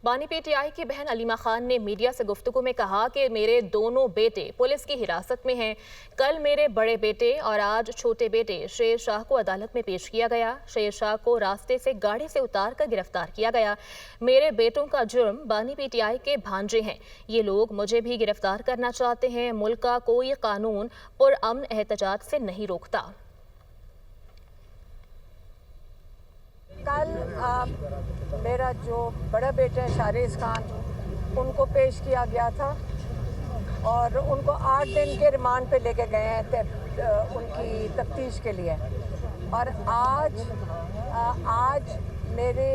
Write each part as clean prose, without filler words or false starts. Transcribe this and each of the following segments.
बानी पीटीआई की बहन अलीमा खान ने मीडिया से गुफ्तगू में कहा कि मेरे दोनों बेटे पुलिस की हिरासत में हैं। कल मेरे बड़े बेटे और आज छोटे बेटे शेर शाह को अदालत में पेश किया गया। शेर शाह को रास्ते से गाड़ी से उतार कर गिरफ्तार किया गया। मेरे बेटों का जुर्म बानी पीटीआई के भांजे हैं। ये लोग मुझे भी गिरफ्तार करना चाहते हैं। मुल्क का कोई कानून और अमन एहतजाज से नहीं रोकता। कल मेरा जो बड़ा बेटा है शारिस खान, उनको पेश किया गया था और उनको 8 दिन के रिमांड पे लेके गए हैं उनकी तफ्तीश के लिए। और आज मेरे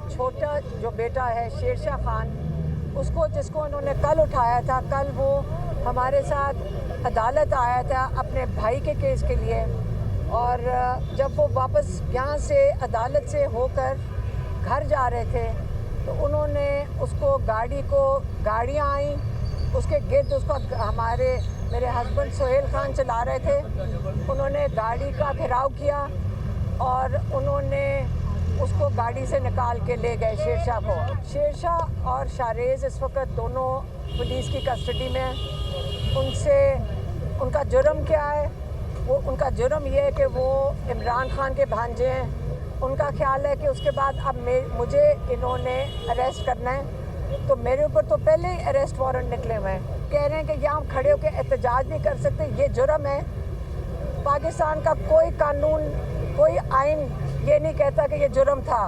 छोटा जो बेटा है शेरशाह खान, उसको जिसको उन्होंने कल उठाया था, कल वो हमारे साथ अदालत आया था अपने भाई के केस के लिए। और जब वो वापस यहाँ से अदालत से होकर घर जा रहे थे तो उन्होंने उसको गाड़ियाँ आई उसके गिर्द, उसको मेरे हस्बैंड सोहेल खान चला रहे थे, उन्होंने गाड़ी का घेराव किया और उन्होंने उसको गाड़ी से निकाल के ले गए शेरशाह को। शेरशाह और शारेज़ इस वक्त दोनों पुलिस की कस्टडी में हैं। उनका जुर्म क्या है? उनका जुर्म ये है कि वो इमरान खान के भांजे हैं। उनका ख्याल है कि उसके बाद अब मुझे इन्होंने अरेस्ट करना है, तो मेरे ऊपर तो पहले ही अरेस्ट वारंट निकले हुए हैं। कह रहे हैं कि यहाँ खड़े होकर एहतजाज नहीं कर सकते, ये जुर्म है। पाकिस्तान का कोई कानून, कोई आइन ये नहीं कहता कि ये जुर्म था।